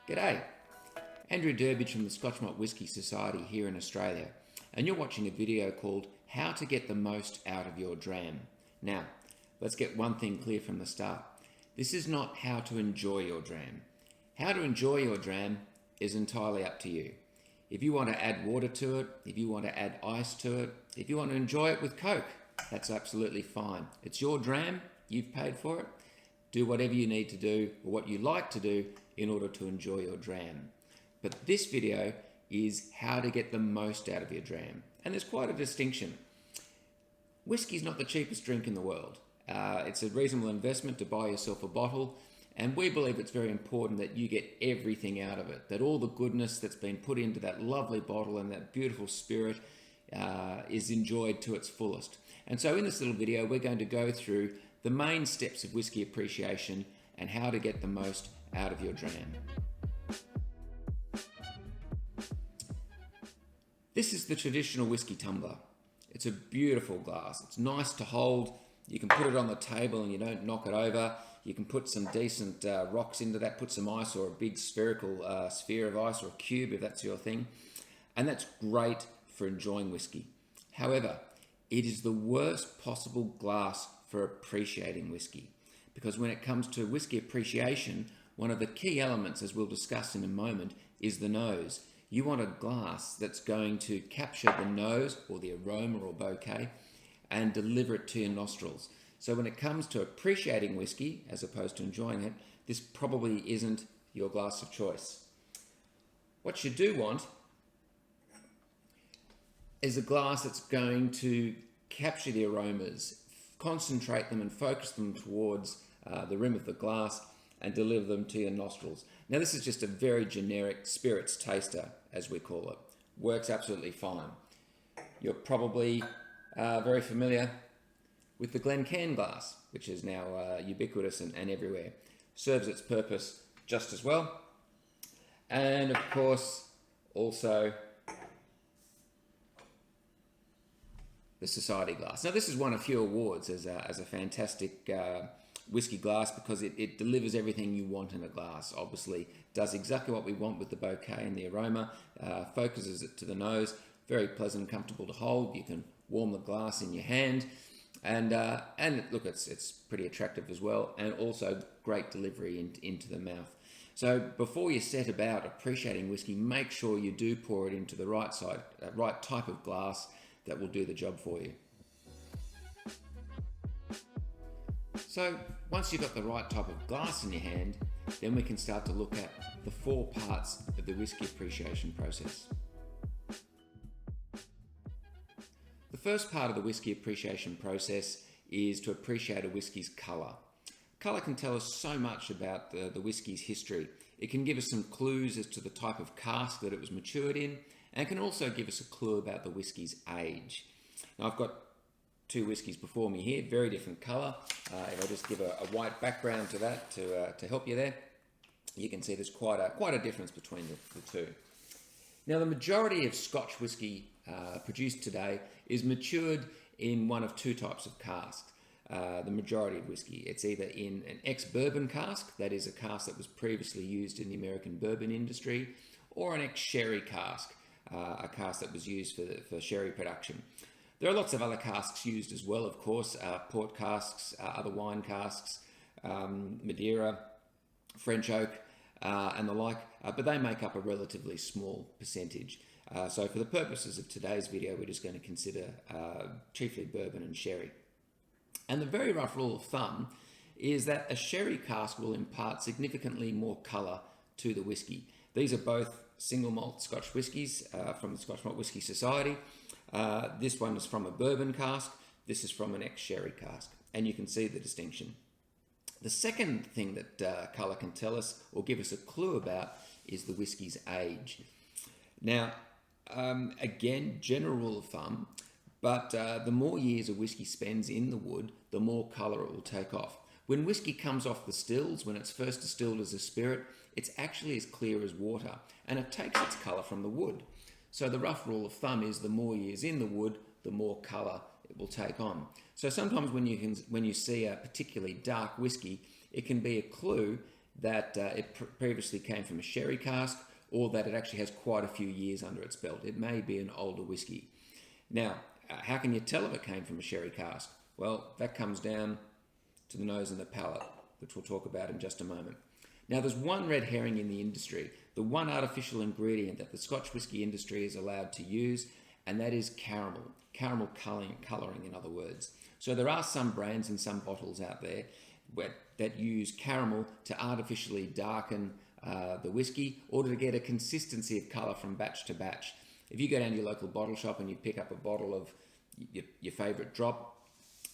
G'day, Andrew Derbidge from the Scotch Malt Whisky Society here in Australia, and you're watching a video called How to Get the Most Out of Your Dram. Now, let's get one thing clear from the start. This is not how to enjoy your dram. How to enjoy your dram is entirely up to you. If you want to add water to it, if you want to add ice to it, if you want to enjoy it with Coke, that's absolutely fine. It's your dram, you've paid for it. Do whatever you need to do or what you like to do in order to enjoy your dram. But this video is how to get the most out of your dram. And there's quite a distinction. Whiskey's not the cheapest drink in the world. It's a reasonable investment to buy yourself a bottle, and we believe it's very important that you get everything out of it, that all the goodness that's been put into that lovely bottle and that beautiful spirit is enjoyed to its fullest. And so in this little video, we're going to go through the main steps of whiskey appreciation and how to get the most out of your dram. This is the traditional whiskey tumbler. It's a beautiful glass. It's nice to hold. You can put it on the table and you don't knock it over. You can put some decent rocks into that, put some ice or a big spherical sphere of ice or a cube if that's your thing. And that's great for enjoying whiskey. However, it is the worst possible glass for appreciating whiskey, because when it comes to whiskey appreciation, one of the key elements, as we'll discuss in a moment, is the nose. You want a glass that's going to capture the nose or the aroma or bouquet and deliver it to your nostrils. So when it comes to appreciating whiskey as opposed to enjoying it, this probably isn't your glass of choice. What you do want is a glass that's going to capture the aromas, concentrate them and focus them towards the rim of the glass and deliver them to your nostrils. Now this is just a very generic spirits taster, as we call it. Works absolutely fine. You're probably very familiar with the Glencairn glass, which is now ubiquitous and everywhere. Serves its purpose just as well. And of course, also the Society glass. Now this has won a few awards as a fantastic whiskey glass because it delivers everything you want in a glass. Obviously does exactly what we want with the bouquet and the aroma, focuses it to the nose, very pleasant and comfortable to hold. You can warm the glass in your hand, and look, it's pretty attractive as well, and also great delivery into the mouth. So before you set about appreciating whiskey, make sure you do pour it into the right type of glass that will do the job for you. So once you've got the right type of glass in your hand, then we can start to look at the 4 parts of the whiskey appreciation process. The first part of the whiskey appreciation process is to appreciate a whiskey's colour. Colour can tell us so much about the whiskey's history. It can give us some clues as to the type of cask that it was matured in, and can also give us a clue about the whiskey's age. Now I've got 2 whiskies before me here, very different colour. If I just give a white background to that to help you there, you can see there's quite a difference between the two. Now the majority of Scotch whisky produced today is matured in one of 2 types of cask. The majority of whisky, it's either in an ex-bourbon cask, that is a cask that was previously used in the American bourbon industry, or an ex-sherry cask, a cask that was used for sherry production. There are lots of other casks used as well, of course, port casks, other wine casks, Madeira, French oak, and the like, but they make up a relatively small percentage. So for the purposes of today's video, we're just going to consider chiefly bourbon and sherry. And the very rough rule of thumb is that a sherry cask will impart significantly more colour to the whisky. These are both single malt Scotch whiskies from the Scotch Malt Whisky Society. This one is from a bourbon cask. This is from an ex-sherry cask. And you can see the distinction. The second thing that colour can tell us or give us a clue about is the whisky's age. Now, again, general rule of thumb, but the more years a whisky spends in the wood, the more colour it will take off. When whisky comes off the stills, when it's first distilled as a spirit, it's actually as clear as water, and it takes its colour from the wood. So the rough rule of thumb is the more years in the wood, the more colour it will take on. So sometimes when you see a particularly dark whisky, it can be a clue that it previously came from a sherry cask, or that it actually has quite a few years under its belt. It may be an older whiskey. Now, how can you tell if it came from a sherry cask? Well, that comes down to the nose and the palate, which we'll talk about in just a moment. Now, there's one red herring in the industry, the one artificial ingredient that the Scotch whisky industry is allowed to use, and that is caramel colouring, in other words. So there are some brands and some bottles out there that use caramel to artificially darken the whiskey, or to get a consistency of colour from batch to batch. If you go down to your local bottle shop and you pick up a bottle of your favourite drop,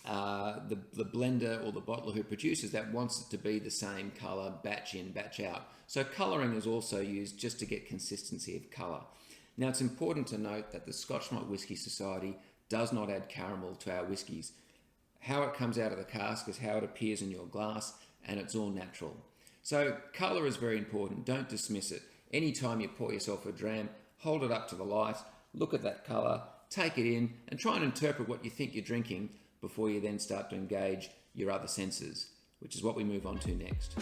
the blender or the bottler who produces that wants it to be the same colour batch in, batch out. So colouring is also used just to get consistency of colour. Now, it's important to note that the Scotch Malt Whisky Society does not add caramel to our whiskies. How it comes out of the cask is how it appears in your glass, and it's all natural. So colour is very important. Don't dismiss it. Anytime you pour yourself a dram, hold it up to the light, look at that colour, take it in, and try and interpret what you think you're drinking before you then start to engage your other senses, which is what we move on to next.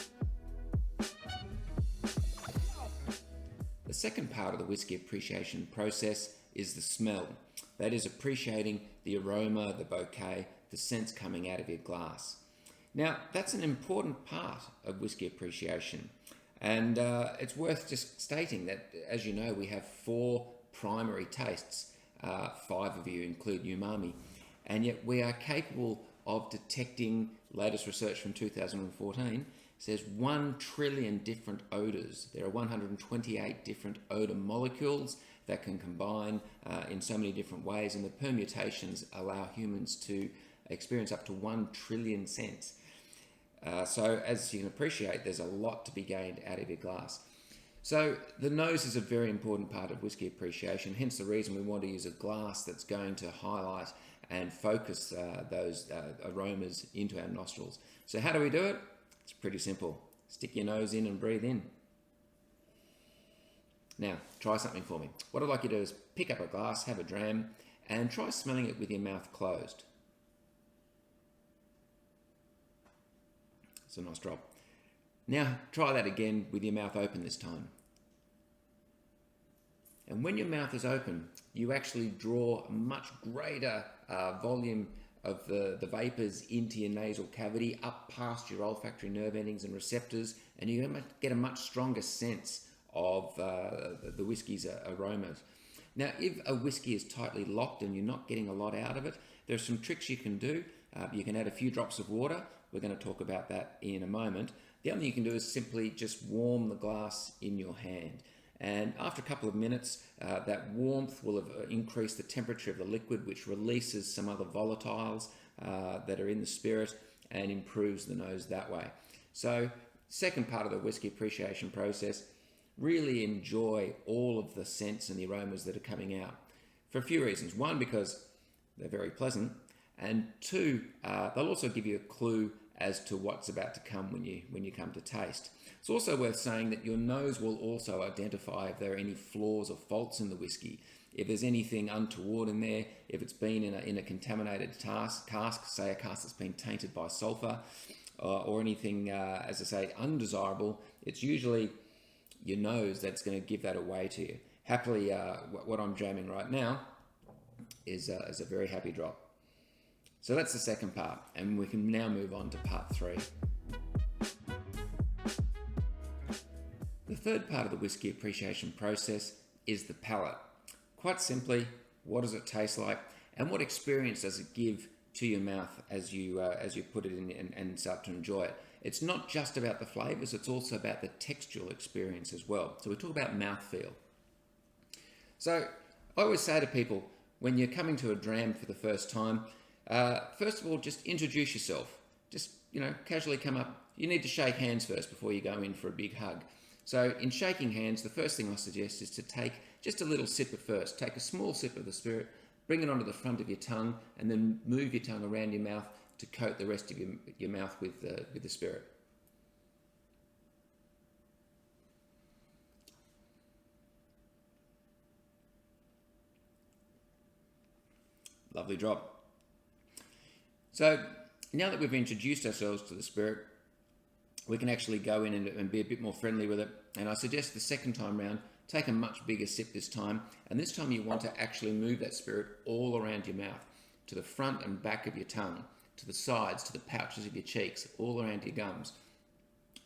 The second part of the whisky appreciation process is the smell. That is appreciating the aroma, the bouquet, the scents coming out of your glass. Now, that's an important part of whisky appreciation, and it's worth just stating that, as you know, we have 4 primary tastes. 5 of you include umami, and yet we are capable of detecting, latest research from 2014 says 1 trillion different odours. There are 128 different odour molecules that can combine in so many different ways, and the permutations allow humans to experience up to 1 trillion scents. So as you can appreciate, there's a lot to be gained out of your glass. So the nose is a very important part of whisky appreciation, hence the reason we want to use a glass that's going to highlight and focus those aromas into our nostrils. So how do we do it? It's pretty simple. Stick your nose in and breathe in. Now, try something for me. What I'd like you to do is pick up a glass, have a dram, and try smelling it with your mouth closed. It's a nice drop. Now, try that again with your mouth open this time. And when your mouth is open, you actually draw a much greater volume of the vapors into your nasal cavity, up past your olfactory nerve endings and receptors, and you're going to get a much stronger sense of the whiskey's aromas. Now, if a whiskey is tightly locked and you're not getting a lot out of it, there are some tricks you can do. You can add a few drops of water. We're going to talk about that in a moment. The other thing you can do is simply just warm the glass in your hand. And after a couple of minutes, that warmth will have increased the temperature of the liquid, which releases some other volatiles that are in the spirit and improves the nose that way. So, second part of the whisky appreciation process, really enjoy all of the scents and the aromas that are coming out for a few reasons. One, because they're very pleasant, and 2, they'll also give you a clue as to what's about to come when you come to taste. It's also worth saying that your nose will also identify if there are any flaws or faults in the whiskey. If there's anything untoward in there, if it's been in a contaminated cask, say a cask that's been tainted by sulfur, or anything, as I say, undesirable, it's usually your nose that's going to give that away to you. Happily, what I'm jamming right now is a very happy drop. So that's the second part, and we can now move on to part 3. The third part of the whisky appreciation process is the palate. Quite simply, what does it taste like, and what experience does it give to your mouth as you put it in and start to enjoy it? It's not just about the flavours, it's also about the textual experience as well. So we talk about mouthfeel. So I always say to people, when you're coming to a dram for the first time, first of all, just introduce yourself. Just, casually come up. You need to shake hands first before you go in for a big hug. So in shaking hands, the first thing I suggest is to take just a little sip at first. Take a small sip of the spirit, bring it onto the front of your tongue, and then move your tongue around your mouth to coat the rest of your mouth with the spirit. Lovely drop. So now that we've introduced ourselves to the spirit, we can actually go in and be a bit more friendly with it. And I suggest the second time round, take a much bigger sip this time. And this time you want to actually move that spirit all around your mouth, to the front and back of your tongue, to the sides, to the pouches of your cheeks, all around your gums.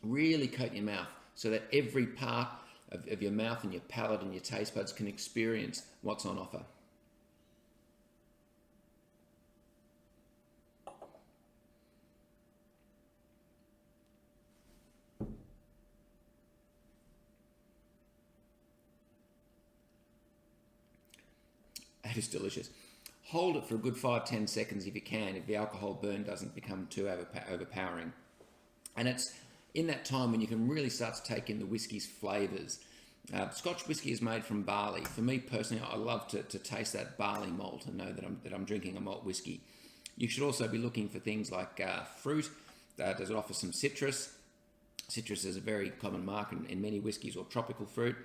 Really coat your mouth so that every part of your mouth and your palate and your taste buds can experience what's on offer. That is delicious. Hold it for a good 5-10 seconds if you can, if the alcohol burn doesn't become too overpowering. And it's in that time when you can really start to take in the whiskey's flavours. Scotch whisky is made from barley. For me personally, I love to taste that barley malt and know that I'm drinking a malt whisky. You should also be looking for things like fruit. Does it offer some citrus? Citrus is a very common mark in many whiskies, or tropical fruit.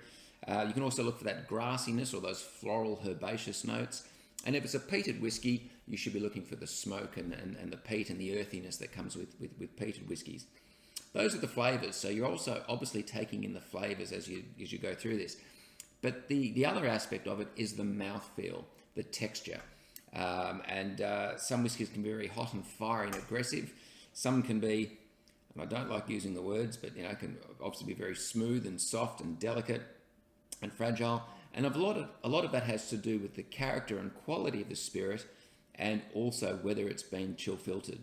You can also look for that grassiness or those floral herbaceous notes. And if it's a peated whiskey, you should be looking for the smoke and the peat and the earthiness that comes with peated whiskies. Those are the flavours. So you're also obviously taking in the flavours as you go through this. But the other aspect of it is the mouthfeel, the texture. Some whiskies can be very hot and fiery and aggressive. Some can be, and I don't like using the words, but can obviously be very smooth and soft and delicate and fragile. And a lot of that has to do with the character and quality of the spirit, and also whether it's been chill filtered.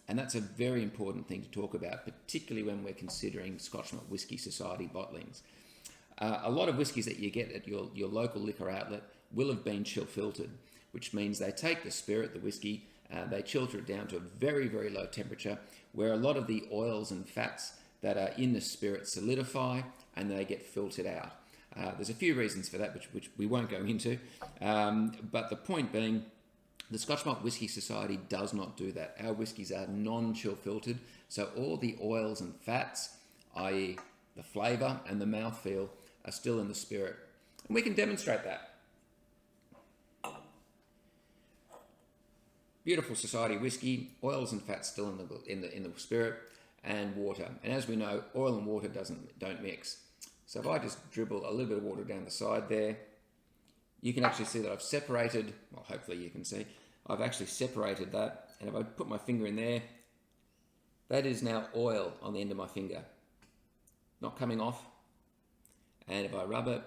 And that's a very important thing to talk about, particularly when we're considering Scotch Malt Whisky Society bottlings. A lot of whiskies that you get at your local liquor outlet will have been chill filtered, which means they take the spirit, the whiskey, they filter it down to a very, very low temperature, where a lot of the oils and fats that are in the spirit solidify and they get filtered out. There's a few reasons for that, which we won't go into. But the point being, the Scotch Malt Whisky Society does not do that. Our whiskies are non-chill filtered, so all the oils and fats, i.e. the flavour and the mouthfeel, are still in the spirit. And we can demonstrate that. Beautiful Society whiskey, oils and fats still in the spirit, and water. And as we know, oil and water don't mix. So if I just dribble a little bit of water down the side there, you can actually see that I've separated, well, hopefully you can see, I've actually separated that. And if I put my finger in there, that is now oil on the end of my finger, not coming off. And if I rub it,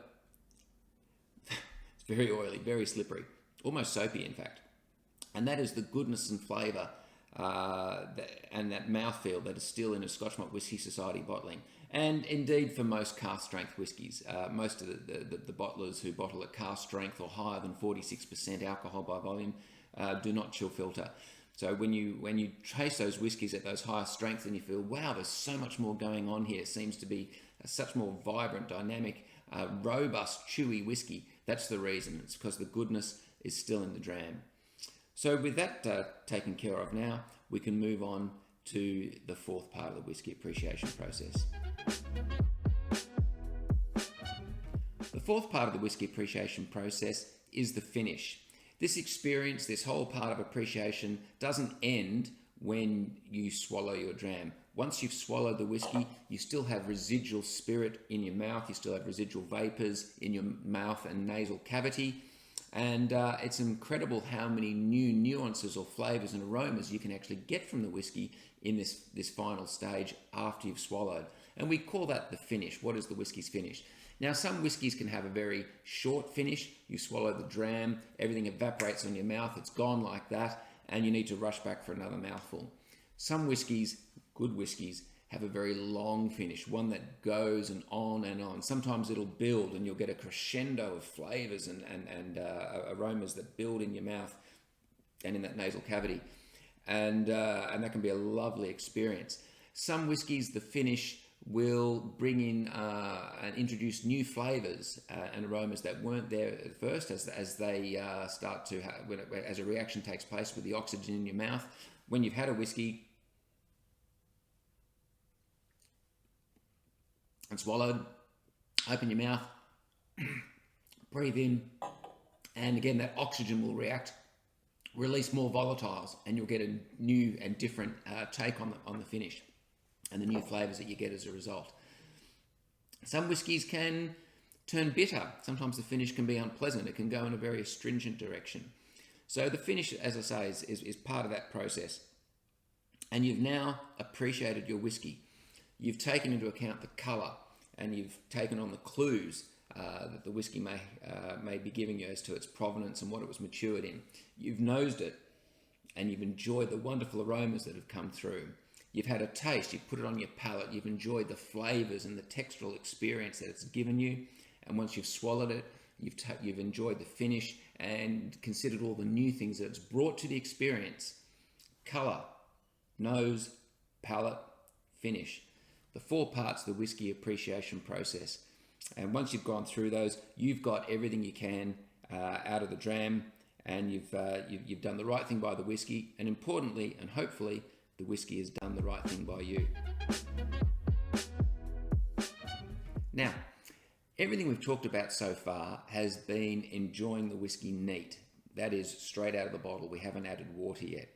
it's very oily, very slippery, almost soapy in fact. And that is the goodness and flavour and that mouthfeel that is still in a Scotch Malt Whisky Society bottling. And indeed for most cask strength whiskies, most of the bottlers who bottle at cask strength or higher than 46% alcohol by volume do not chill filter. So when you taste those whiskies at those higher strengths and you feel, wow, there's so much more going on here, it seems to be a such more vibrant, dynamic, robust, chewy whiskey, that's the reason. It's because the goodness is still in the dram. So with that taken care of now, we can move on to the fourth part of the whisky appreciation process. The fourth part of the whisky appreciation process is the finish. This experience, this whole part of appreciation doesn't end when you swallow your dram. Once you've swallowed the whiskey, you still have residual spirit in your mouth, you still have residual vapors in your mouth and nasal cavity. And it's incredible how many new nuances or flavors and aromas you can actually get from the whiskey in this final stage after you've swallowed. And we call that the finish. What is the whiskey's finish? Now, some whiskies can have a very short finish. You swallow the dram, everything evaporates on your mouth, it's gone like that, and you need to rush back for another mouthful. Some whiskies, good whiskies, have a very long finish, one that goes and on and on. Sometimes it'll build and you'll get a crescendo of flavors and aromas that build in your mouth and in that nasal cavity. And that can be a lovely experience. Some whiskies, the finish will bring in and introduce new flavors and aromas that weren't there at first as they start to as a reaction takes place with the oxygen in your mouth. When you've had a whiskey and swallowed, open your mouth, breathe in, and again that oxygen will react, release more volatiles, and you'll get a new and different take on the finish. and the new flavours that you get as a result. Some whiskies can turn bitter. Sometimes the finish can be unpleasant. It can go in a very astringent direction. So the finish, as I say, is part of that process. And you've now appreciated your whiskey. You've taken into account the colour, and you've taken on the clues that the whiskey may be giving you as to its provenance and what it was matured in. You've nosed it, and you've enjoyed the wonderful aromas that have come through. You've had a taste, you've put it on your palate, you've enjoyed the flavours and the textural experience that it's given you. And once you've swallowed it, you've enjoyed the finish and considered all the new things that it's brought to the experience. Colour, nose, palate, finish. The 4 parts of the whiskey appreciation process. And once you've gone through those, you've got everything you can out of the dram, and you've done the right thing by the whiskey, and importantly and hopefully the whiskey has done the right thing by you. Now, everything we've talked about so far has been enjoying the whiskey neat. That is straight out of the bottle. We haven't added water yet.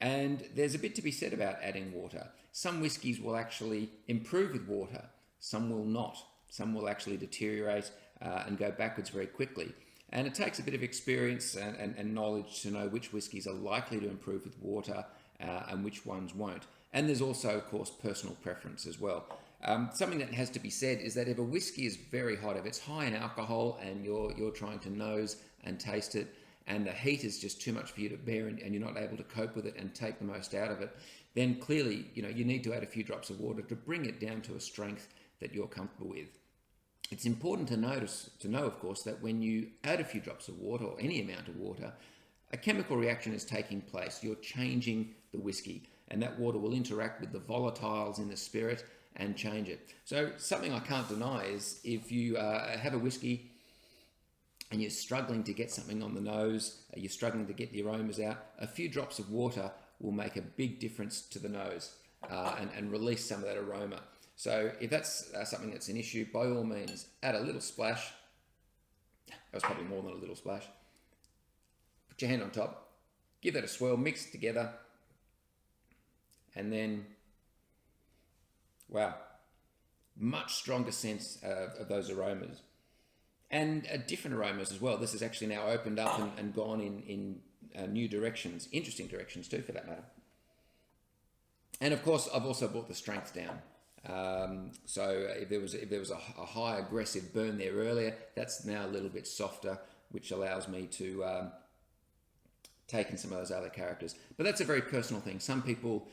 And there's a bit to be said about adding water. Some whiskies will actually improve with water. Some will not. Some will actually deteriorate and go backwards very quickly. And it takes a bit of experience and knowledge to know which whiskies are likely to improve with water and which ones won't. And there's also, of course, personal preference as well. Something that has to be said is that if a whiskey is very hot, if it's high in alcohol and you're trying to nose and taste it, and the heat is just too much for you to bear, and you're not able to cope with it and take the most out of it, then clearly you need to add a few drops of water to bring it down to a strength that you're comfortable with. It's important to know, of course, that when you add a few drops of water or any amount of water, a chemical reaction is taking place. You're changing the whiskey, and that water will interact with the volatiles in the spirit and change it. So something I can't deny is if you have a whiskey and you're struggling to get something on the nose, you're struggling to get the aromas out, a few drops of water will make a big difference to the nose and release some of that aroma. So if that's something that's an issue, by all means, add a little splash. That was probably more than a little splash. Put your hand on top, give that a swirl, mix it together, and then, wow, much stronger sense of those aromas. And different aromas as well. This has actually now opened up and gone in new directions, interesting directions too, for that matter. And of course, I've also brought the strength down. So if there was a high aggressive burn there earlier, that's now a little bit softer, which allows me to take in some of those other characters. But that's a very personal thing. Some people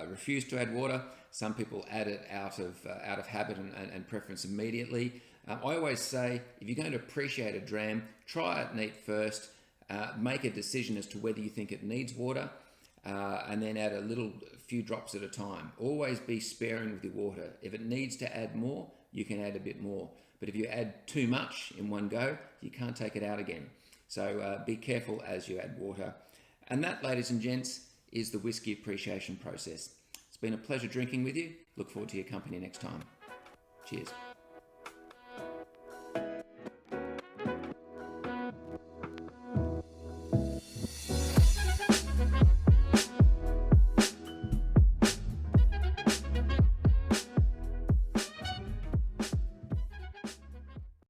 refuse to add water. Some people add it out of habit and preference immediately. I always say, if you're going to appreciate a dram, try it neat first. Make a decision as to whether you think it needs water, and then add a few drops at a time. Always be sparing with your water. If it needs to add more, you can add a bit more. But if you add too much in one go, you can't take it out again. So be careful as you add water. And that, ladies and gents, is the whiskey appreciation process. It's been a pleasure drinking with you. Look forward to your company next time. Cheers.